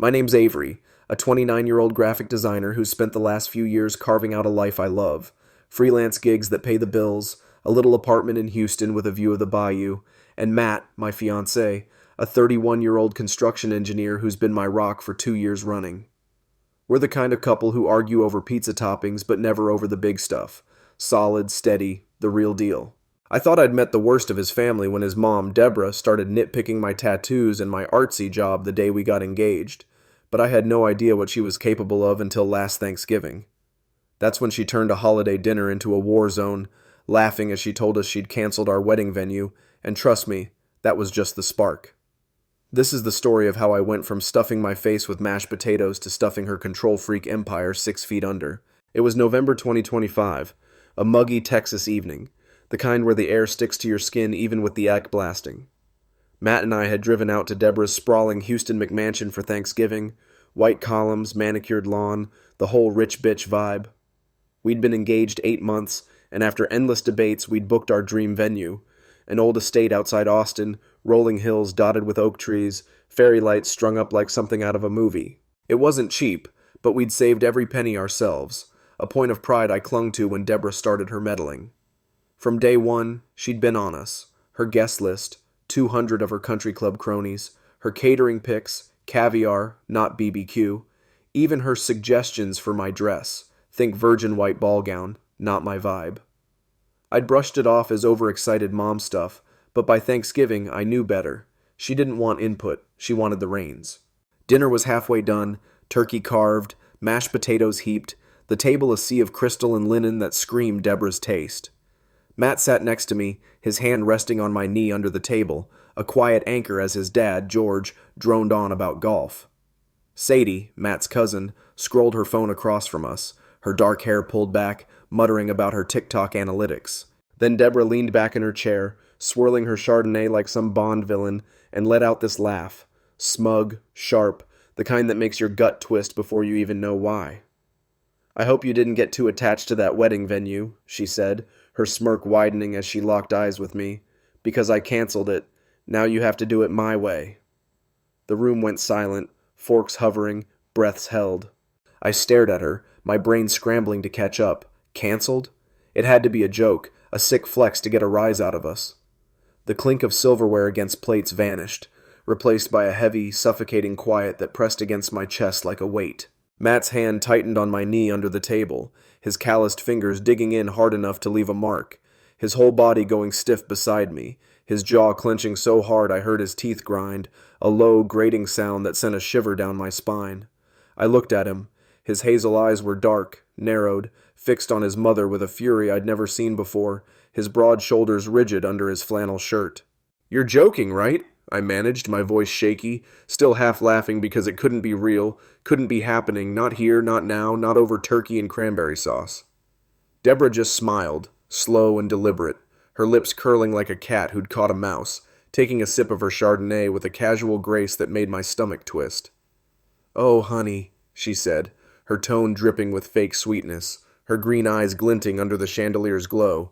My name's Avery, a 29-year-old graphic designer who spent the last few years carving out a life I love. Freelance gigs that pay the bills, a little apartment in Houston with a view of the bayou, and Matt, my fiancé, a 31-year-old construction engineer who's been my rock for 2 years running. We're the kind of couple who argue over pizza toppings but never over the big stuff. Solid, steady, the real deal. I thought I'd met the worst of his family when his mom, Deborah, started nitpicking my tattoos and my artsy job the day we got engaged, but I had no idea what she was capable of until last Thanksgiving. That's when she turned a holiday dinner into a war zone, laughing as she told us she'd canceled our wedding venue, and trust me, that was just the spark. This is the story of how I went from stuffing my face with mashed potatoes to stuffing her control freak empire 6 feet under. It was November 2025, a muggy Texas evening, the kind where the air sticks to your skin even with the act blasting. Matt and I had driven out to Deborah's sprawling Houston McMansion for Thanksgiving, white columns, manicured lawn, the whole rich bitch vibe. We'd been engaged 8 months, and after endless debates, we'd booked our dream venue, an old estate outside Austin, rolling hills dotted with oak trees, fairy lights strung up like something out of a movie. It wasn't cheap, but we'd saved every penny ourselves, a point of pride I clung to when Deborah started her meddling. From day one, she'd been on us. Her guest list, 200 of her country club cronies, her catering picks, caviar, not BBQ, even her suggestions for my dress, think virgin white ball gown, not my vibe. I'd brushed it off as overexcited mom stuff, but by Thanksgiving I knew better. She didn't want input, she wanted the reins. Dinner was halfway done, turkey carved, mashed potatoes heaped, the table a sea of crystal and linen that screamed Deborah's taste. Matt sat next to me, his hand resting on my knee under the table, a quiet anchor as his dad, George, droned on about golf. Sadie, Matt's cousin, scrolled her phone across from us, her dark hair pulled back, muttering about her TikTok analytics. Then Deborah leaned back in her chair, swirling her Chardonnay like some Bond villain, and let out this laugh, smug, sharp, the kind that makes your gut twist before you even know why. "I hope you didn't get too attached to that wedding venue," she said, her smirk widening as she locked eyes with me. "Because I canceled it. Now you have to do it my way." The room went silent, forks hovering, breaths held. I stared at her, my brain scrambling to catch up. Canceled? It had to be a joke, a sick flex to get a rise out of us. The clink of silverware against plates vanished, replaced by a heavy, suffocating quiet that pressed against my chest like a weight. Matt's hand tightened on my knee under the table, his calloused fingers digging in hard enough to leave a mark, his whole body going stiff beside me, his jaw clenching so hard I heard his teeth grind, a low, grating sound that sent a shiver down my spine. I looked at him. His hazel eyes were dark, narrowed, fixed on his mother with a fury I'd never seen before, his broad shoulders rigid under his flannel shirt. "You're joking, right?" I managed, my voice shaky, still half laughing because it couldn't be real, couldn't be happening, not here, not now, not over turkey and cranberry sauce. Deborah just smiled, slow and deliberate, her lips curling like a cat who'd caught a mouse, taking a sip of her Chardonnay with a casual grace that made my stomach twist. "Oh, honey," she said, her tone dripping with fake sweetness, her green eyes glinting under the chandelier's glow.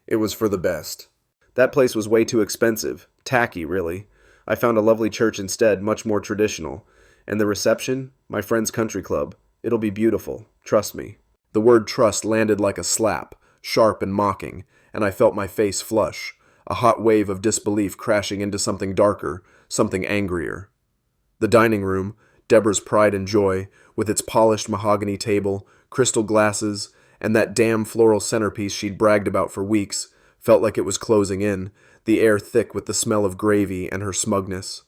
"It was for the best. That place was way too expensive, tacky, really. I found a lovely church instead, much more traditional. And the reception? My friend's country club. It'll be beautiful. Trust me." The word trust landed like a slap, sharp and mocking, and I felt my face flush, a hot wave of disbelief crashing into something darker, something angrier. The dining room, Deborah's pride and joy, with its polished mahogany table, crystal glasses, and that damn floral centerpiece she'd bragged about for weeks, felt like it was closing in, the air thick with the smell of gravy and her smugness.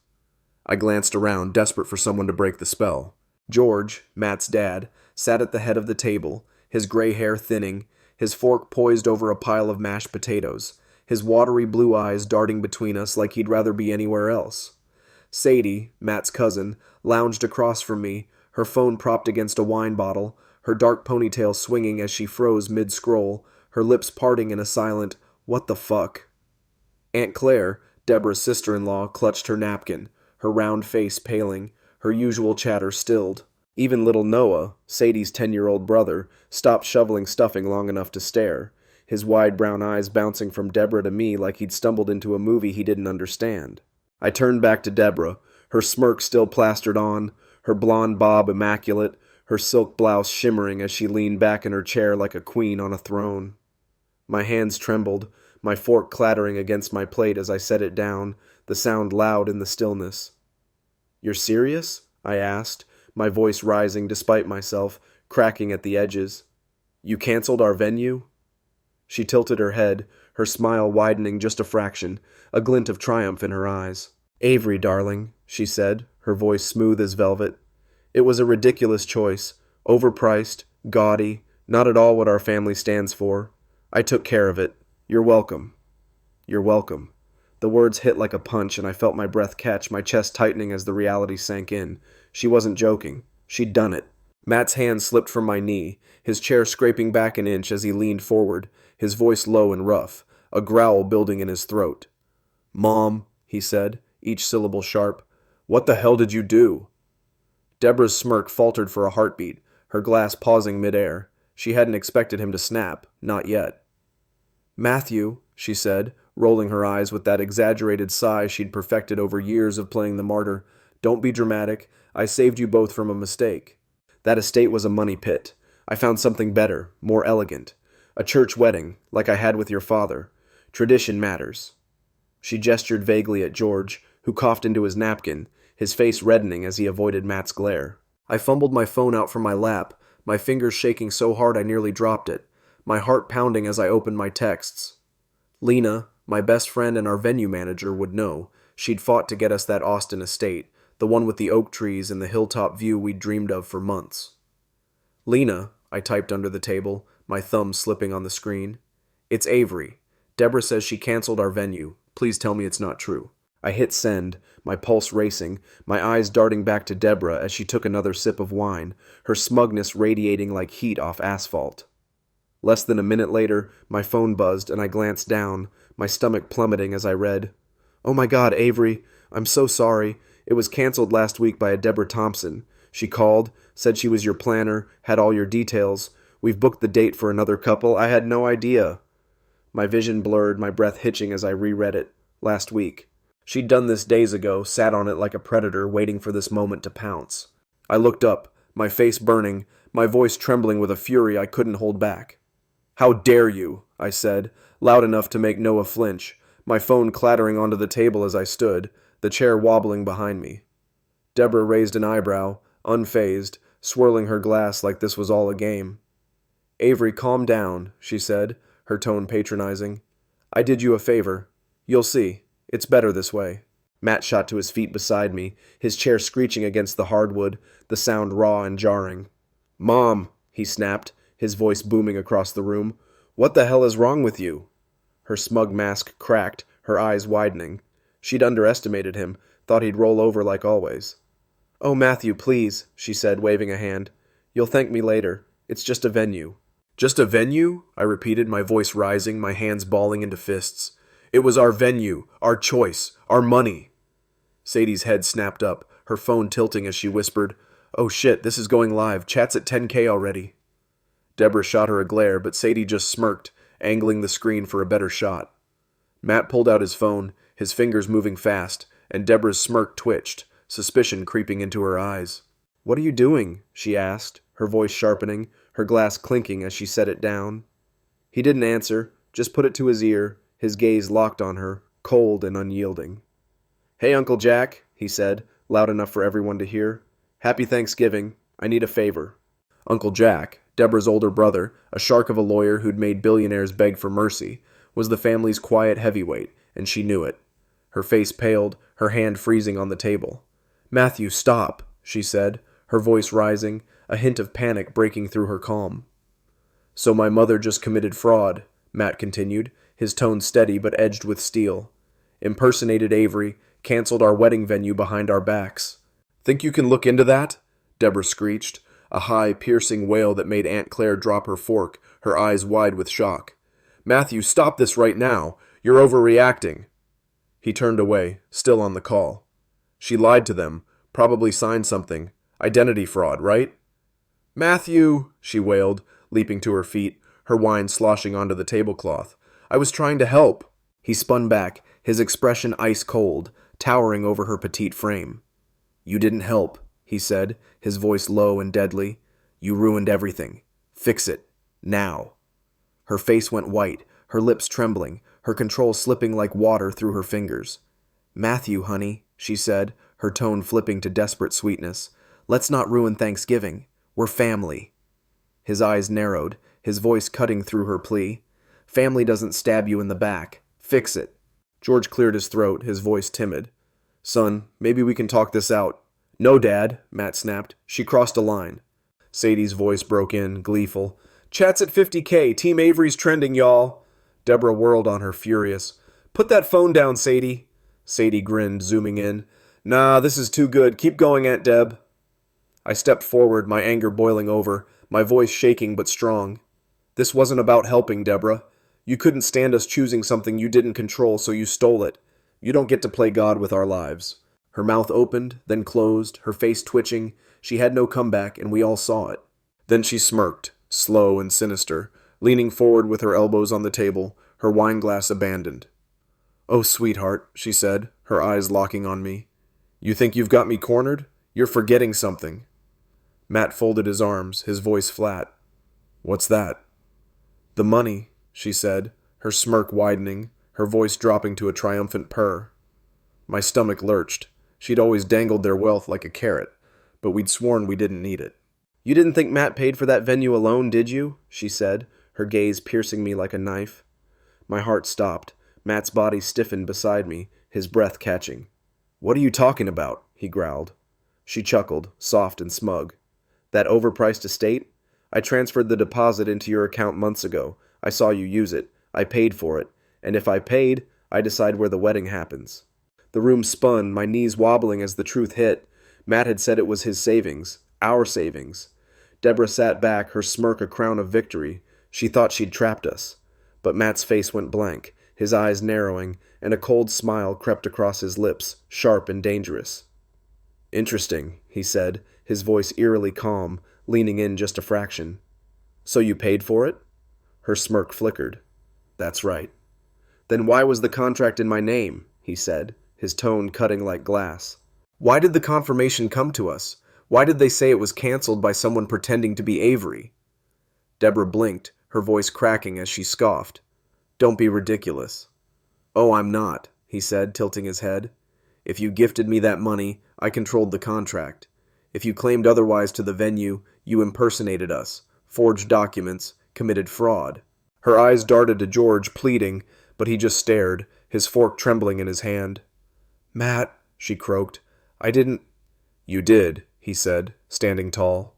I glanced around, desperate for someone to break the spell. George, Matt's dad, sat at the head of the table, his gray hair thinning, his fork poised over a pile of mashed potatoes, his watery blue eyes darting between us like he'd rather be anywhere else. Sadie, Matt's cousin, lounged across from me, her phone propped against a wine bottle, her dark ponytail swinging as she froze mid-scroll, her lips parting in a silent, "What the fuck?" Aunt Claire, Deborah's sister-in-law, clutched her napkin, her round face paling, her usual chatter stilled. Even little Noah, Sadie's 10-year-old brother, stopped shoveling stuffing long enough to stare, his wide brown eyes bouncing from Deborah to me like he'd stumbled into a movie he didn't understand. I turned back to Deborah, her smirk still plastered on, her blonde bob immaculate, her silk blouse shimmering as she leaned back in her chair like a queen on a throne. My hands trembled, my fork clattering against my plate as I set it down, the sound loud in the stillness. "You're serious?" I asked, my voice rising despite myself, cracking at the edges. "You canceled our venue?" She tilted her head, her smile widening just a fraction, a glint of triumph in her eyes. "Avery, darling," she said, her voice smooth as velvet. "It was a ridiculous choice, overpriced, gaudy, not at all what our family stands for. I took care of it. You're welcome." "You're welcome." The words hit like a punch, and I felt my breath catch, my chest tightening as the reality sank in. She wasn't joking. She'd done it. Matt's hand slipped from my knee, his chair scraping back an inch as he leaned forward, his voice low and rough, a growl building in his throat. "Mom," he said, each syllable sharp, "what the hell did you do?" Deborah's smirk faltered for a heartbeat, her glass pausing midair. She hadn't expected him to snap, not yet. "Matthew," she said, rolling her eyes with that exaggerated sigh she'd perfected over years of playing the martyr, "don't be dramatic. I saved you both from a mistake. That estate was a money pit. I found something better, more elegant. A church wedding, like I had with your father. Tradition matters." She gestured vaguely at George, who coughed into his napkin, his face reddening as he avoided Matt's glare. I fumbled my phone out from my lap, my fingers shaking so hard I nearly dropped it, my heart pounding as I opened my texts. Lena, my best friend and our venue manager, would know. She'd fought to get us that Austin estate, the one with the oak trees and the hilltop view we'd dreamed of for months. "Lena," I typed under the table, my thumb slipping on the screen. "It's Avery. Deborah says she canceled our venue. Please tell me it's not true." I hit send, my pulse racing, my eyes darting back to Deborah as she took another sip of wine, her smugness radiating like heat off asphalt. Less than a minute later, my phone buzzed and I glanced down, my stomach plummeting as I read, "Oh my God, Avery, I'm so sorry. It was canceled last week by a Deborah Thompson. She called, said she was your planner, had all your details. We've booked the date for another couple. I had no idea." My vision blurred, my breath hitching as I reread it. Last week. She'd done this days ago, sat on it like a predator, waiting for this moment to pounce. I looked up, my face burning, my voice trembling with a fury I couldn't hold back. "How dare you?" I said, loud enough to make Noah flinch, my phone clattering onto the table as I stood, the chair wobbling behind me. Deborah raised an eyebrow, unfazed, swirling her glass like this was all a game. "Avery, calm down," she said, her tone patronizing. "I did you a favor. You'll see. It's better this way." Matt shot to his feet beside me, his chair screeching against the hardwood, the sound raw and jarring. "Mom," he snapped, his voice booming across the room, "what the hell is wrong with you?" Her smug mask cracked, her eyes widening. She'd underestimated him, thought he'd roll over like always. "Oh, Matthew, please," she said, waving a hand. "You'll thank me later. It's just a venue." "Just a venue?" I repeated, my voice rising, my hands balling into fists. "It was our venue, our choice, our money." Sadie's head snapped up, her phone tilting as she whispered, "Oh shit, this is going live. Chat's at 10K already." Deborah shot her a glare, but Sadie just smirked, angling the screen for a better shot. Matt pulled out his phone, his fingers moving fast, and Deborah's smirk twitched, suspicion creeping into her eyes. "What are you doing?" she asked, her voice sharpening, her glass clinking as she set it down. He didn't answer, just put it to his ear, his gaze locked on her, cold and unyielding. "Hey, Uncle Jack," he said, loud enough for everyone to hear. "Happy Thanksgiving. I need a favor." Uncle Jack, Deborah's older brother, a shark of a lawyer who'd made billionaires beg for mercy, was the family's quiet heavyweight, and she knew it. Her face paled, her hand freezing on the table. "Matthew, stop," she said, her voice rising, a hint of panic breaking through her calm. "So my mother just committed fraud," Matt continued, his tone steady but edged with steel. "Impersonated Avery, canceled our wedding venue behind our backs." "Think you can look into that?" Deborah screeched, a high, piercing wail that made Aunt Claire drop her fork, her eyes wide with shock. "Matthew, stop this right now. You're overreacting." He turned away, still on the call. "She lied to them, probably signed something. Identity fraud, right?" "Matthew," she wailed, leaping to her feet, her wine sloshing onto the tablecloth. "I was trying to help." He spun back, his expression ice cold, towering over her petite frame. "You didn't help," he said, his voice low and deadly. You ruined everything. Fix it. Now. Her face went white, her lips trembling, her control slipping like water through her fingers. Matthew, honey, she said, her tone flipping to desperate sweetness. Let's not ruin Thanksgiving. We're family. His eyes narrowed, his voice cutting through her plea. Family doesn't stab you in the back. Fix it. George cleared his throat, his voice timid. Son, maybe we can talk this out. No, Dad, Matt snapped. She crossed a line. Sadie's voice broke in, gleeful. Chat's at 50K. Team Avery's trending, y'all. Deborah whirled on her, furious. Put that phone down, Sadie. Sadie grinned, zooming in. Nah, this is too good. Keep going, Aunt Deb. I stepped forward, my anger boiling over, my voice shaking but strong. This wasn't about helping, Deborah. You couldn't stand us choosing something you didn't control, so you stole it. You don't get to play God with our lives. Her mouth opened, then closed, her face twitching. She had no comeback, and we all saw it. Then she smirked, slow and sinister, leaning forward with her elbows on the table, her wine glass abandoned. Oh, sweetheart, she said, her eyes locking on me. You think you've got me cornered? You're forgetting something. Matt folded his arms, his voice flat. What's that? The money, she said, her smirk widening, her voice dropping to a triumphant purr. My stomach lurched. She'd always dangled their wealth like a carrot, but we'd sworn we didn't need it. You didn't think Matt paid for that venue alone, did you? She said, her gaze piercing me like a knife. My heart stopped. Matt's body stiffened beside me, his breath catching. What are you talking about? He growled. She chuckled, soft and smug. That overpriced estate? I transferred the deposit into your account months ago. I saw you use it. I paid for it. And if I paid, I decide where the wedding happens. The room spun, my knees wobbling as the truth hit. Matt had said it was his savings. Our savings. Deborah sat back, her smirk a crown of victory. She thought she'd trapped us. But Matt's face went blank, his eyes narrowing, and a cold smile crept across his lips, sharp and dangerous. Interesting, he said, his voice eerily calm, leaning in just a fraction. So you paid for it? Her smirk flickered. That's right. Then why was the contract in my name? He said, his tone cutting like glass. Why did the confirmation come to us? Why did they say it was canceled by someone pretending to be Avery? Deborah blinked, her voice cracking as she scoffed. Don't be ridiculous. Oh, I'm not, he said, tilting his head. If you gifted me that money, I controlled the contract. If you claimed otherwise to the venue, you impersonated us, forged documents, committed fraud. Her eyes darted to George, pleading, but he just stared, his fork trembling in his hand. Matt, she croaked, I didn't... You did, he said, standing tall.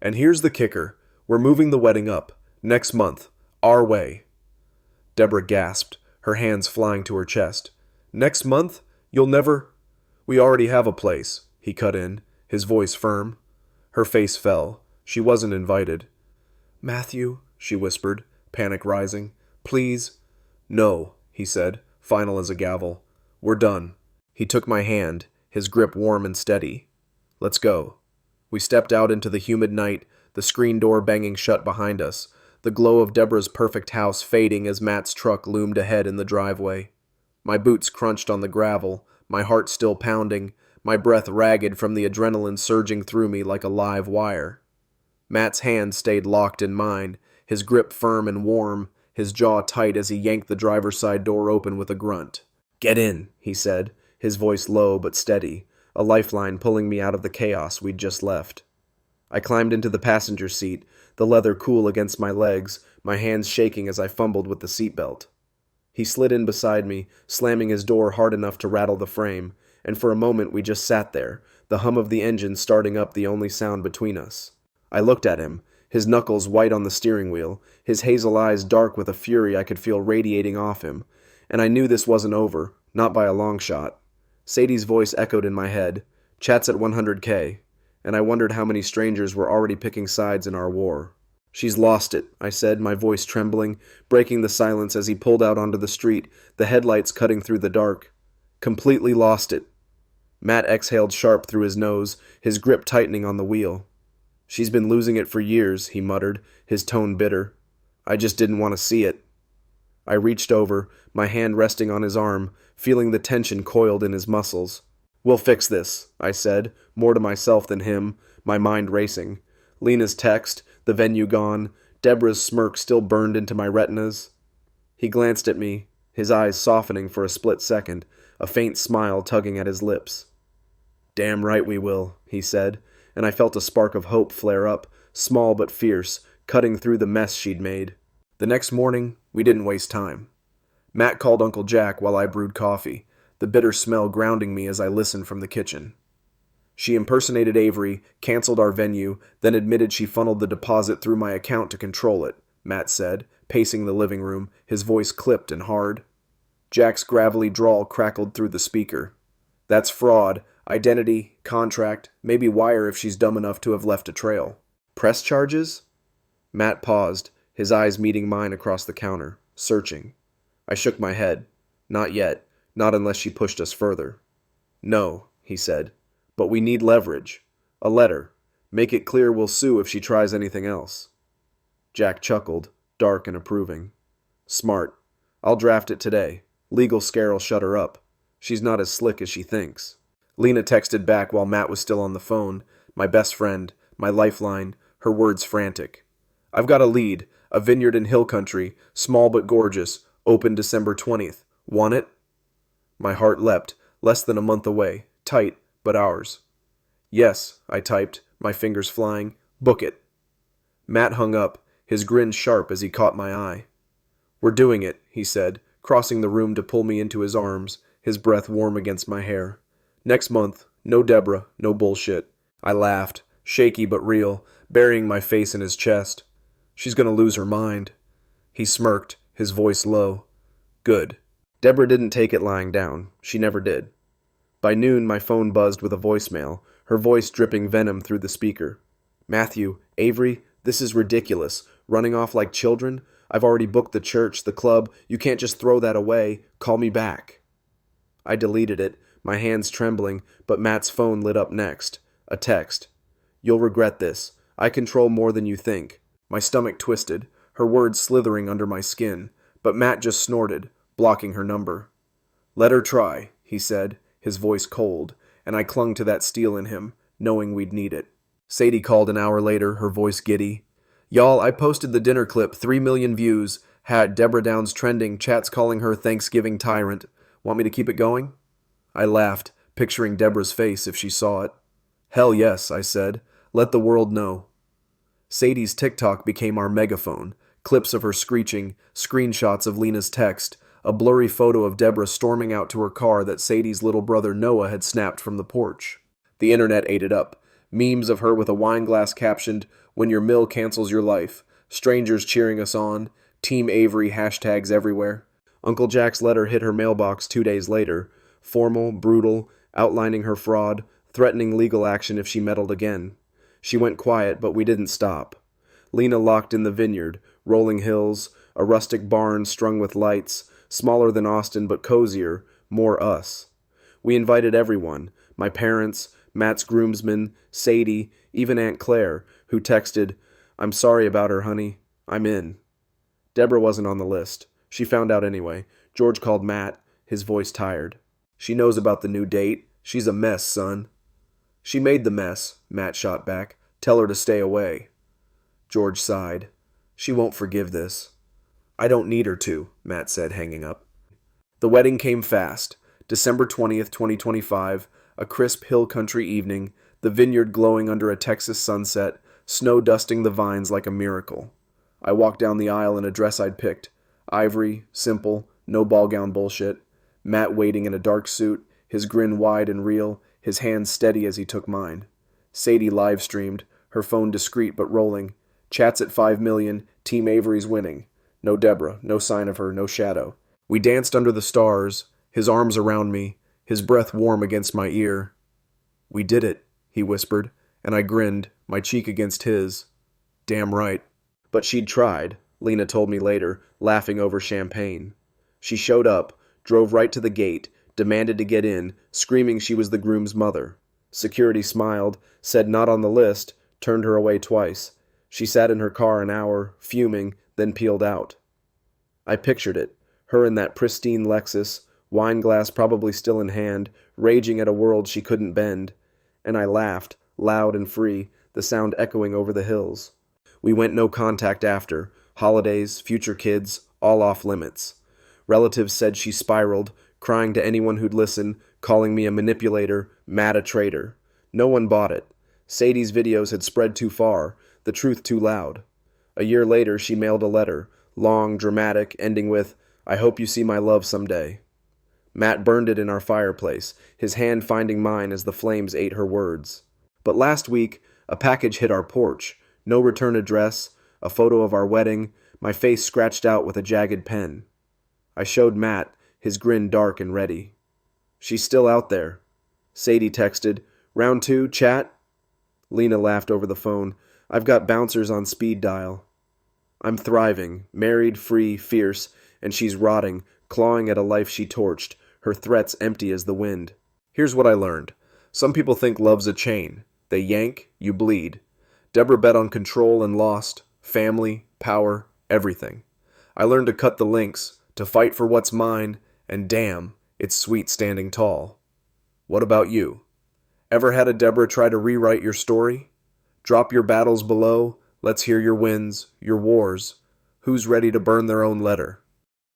And here's the kicker. We're moving the wedding up. Next month. Our way. Deborah gasped, her hands flying to her chest. Next month? You'll never... We already have a place, he cut in, his voice firm. Her face fell. She wasn't invited. Matthew, she whispered, panic rising. Please. No, he said, final as a gavel. We're done. He took my hand, his grip warm and steady. Let's go. We stepped out into the humid night, the screen door banging shut behind us, the glow of Deborah's perfect house fading as Matt's truck loomed ahead in the driveway. My boots crunched on the gravel, my heart still pounding, my breath ragged from the adrenaline surging through me like a live wire. Matt's hand stayed locked in mine, his grip firm and warm, his jaw tight as he yanked the driver's side door open with a grunt. Get in, he said, his voice low but steady, a lifeline pulling me out of the chaos we'd just left. I climbed into the passenger seat, the leather cool against my legs, my hands shaking as I fumbled with the seatbelt. He slid in beside me, slamming his door hard enough to rattle the frame, and for a moment we just sat there, the hum of the engine starting up the only sound between us. I looked at him, his knuckles white on the steering wheel, his hazel eyes dark with a fury I could feel radiating off him, and I knew this wasn't over, not by a long shot. Sadie's voice echoed in my head, "Chat's at 100K," and I wondered how many strangers were already picking sides in our war. She's lost it, I said, my voice trembling, breaking the silence as he pulled out onto the street, the headlights cutting through the dark. Completely lost it. Matt exhaled sharp through his nose, his grip tightening on the wheel. She's been losing it for years, he muttered, his tone bitter. I just didn't want to see it. I reached over, my hand resting on his arm, feeling the tension coiled in his muscles. We'll fix this, I said, more to myself than him, my mind racing. Lena's text, the venue gone, Deborah's smirk still burned into my retinas. He glanced at me, his eyes softening for a split second, a faint smile tugging at his lips. Damn right we will, he said, and I felt a spark of hope flare up, small but fierce, cutting through the mess she'd made. The next morning, we didn't waste time. Matt called Uncle Jack while I brewed coffee, the bitter smell grounding me as I listened from the kitchen. She impersonated Avery, canceled our venue, then admitted she funneled the deposit through my account to control it, Matt said, pacing the living room, his voice clipped and hard. Jack's gravelly drawl crackled through the speaker. That's fraud, identity, contract, maybe wire if she's dumb enough to have left a trail. Press charges? Matt paused, his eyes meeting mine across the counter, searching. I shook my head. Not yet, not unless she pushed us further. No, he said, but we need leverage. A letter. Make it clear we'll sue if she tries anything else. Jack chuckled, dark and approving. Smart. I'll draft it today. Legal scare'll shut her up. She's not as slick as she thinks. Lena texted back while Matt was still on the phone, my best friend, my lifeline, her words frantic. I've got a lead, a vineyard in hill country, small but gorgeous, open December 20th. Want it? My heart leapt, less than a month away, tight, but ours. Yes, I typed, my fingers flying. Book it. Matt hung up, his grin sharp as he caught my eye. We're doing it, he said, crossing the room to pull me into his arms, his breath warm against my hair. Next month, no Deborah, no bullshit. I laughed, shaky but real, burying my face in his chest. She's gonna lose her mind. He smirked, his voice low. Good. Deborah didn't take it lying down. She never did. By noon, my phone buzzed with a voicemail, her voice dripping venom through the speaker. Matthew, Avery, this is ridiculous. Running off like children? I've already booked the church, the club. You can't just throw that away. Call me back. I deleted it, my hands trembling, but Matt's phone lit up next. A text. You'll regret this. I control more than you think. My stomach twisted, her words slithering under my skin, but Matt just snorted, blocking her number. Let her try, he said, his voice cold, and I clung to that steel in him, knowing we'd need it. Sadie called an hour later, her voice giddy. Y'all, I posted the dinner clip, 3 million views. Had Deborah Downs trending, chats calling her Thanksgiving tyrant. Want me to keep it going? I laughed, picturing Deborah's face if she saw it. Hell yes, I said. Let the world know. Sadie's TikTok became our megaphone. Clips of her screeching, screenshots of Lena's text, a blurry photo of Deborah storming out to her car that Sadie's little brother Noah had snapped from the porch. The internet ate it up. Memes of her with a wine glass captioned, When your mill cancels your life. Strangers cheering us on. Team Avery hashtags everywhere. Uncle Jack's letter hit her mailbox 2 days later. Formal, brutal, outlining her fraud, threatening legal action if she meddled again. She went quiet, but we didn't stop. Lena locked in the vineyard, rolling hills, a rustic barn strung with lights, smaller than Austin but cozier, more us. We invited everyone, my parents, Matt's groomsmen, Sadie, even Aunt Claire, who texted, I'm sorry about her, honey. I'm in. Deborah wasn't on the list. She found out anyway. George called Matt, his voice tired. She knows about the new date. She's a mess, son. She made the mess, Matt shot back. Tell her to stay away. George sighed. She won't forgive this. I don't need her to, Matt said, hanging up. The wedding came fast. December 20th, 2025, a crisp hill country evening, the vineyard glowing under a Texas sunset, snow dusting the vines like a miracle. I walked down the aisle in a dress I'd picked. Ivory, simple, no ball gown bullshit. Matt waiting in a dark suit, his grin wide and real, his hands steady as he took mine. Sadie live-streamed, her phone discreet but rolling. Chats at 5 million, Team Avery's winning. No Deborah, no sign of her, no shadow. We danced under the stars, his arms around me, his breath warm against my ear. We did it, he whispered, and I grinned, my cheek against his. Damn right. But she'd tried, Lena told me later, laughing over champagne. She showed up, drove right to the gate, demanded to get in, screaming she was the groom's mother. Security smiled, said not on the list, turned her away twice. She sat in her car an hour, fuming, then peeled out. I pictured it, her in that pristine Lexus, wine glass probably still in hand, raging at a world she couldn't bend. And I laughed, loud and free, the sound echoing over the hills. We went no contact after. Holidays, future kids, all off limits. Relatives said she spiraled, crying to anyone who'd listen, calling me a manipulator, mad a traitor. No one bought it. Sadie's videos had spread too far, the truth too loud. A year later, she mailed a letter, long, dramatic, ending with, "I hope you see my love someday." Matt burned it in our fireplace, his hand finding mine as the flames ate her words. But last week, a package hit our porch. No return address, a photo of our wedding, my face scratched out with a jagged pen. I showed Matt, his grin dark and ready. "She's still out there." Sadie texted, "Round 2, chat?" Lena laughed over the phone. "I've got bouncers on speed dial." I'm thriving, married, free, fierce, and she's rotting, clawing at a life she torched, her threats empty as the wind. Here's what I learned. Some people think love's a chain. They yank, you bleed. Deborah bet on control and lost, family, power, everything. I learned to cut the links, to fight for what's mine, and damn, it's sweet standing tall. What about you? Ever had a Deborah try to rewrite your story? Drop your battles below, let's hear your wins, your wars. Who's ready to burn their own letter?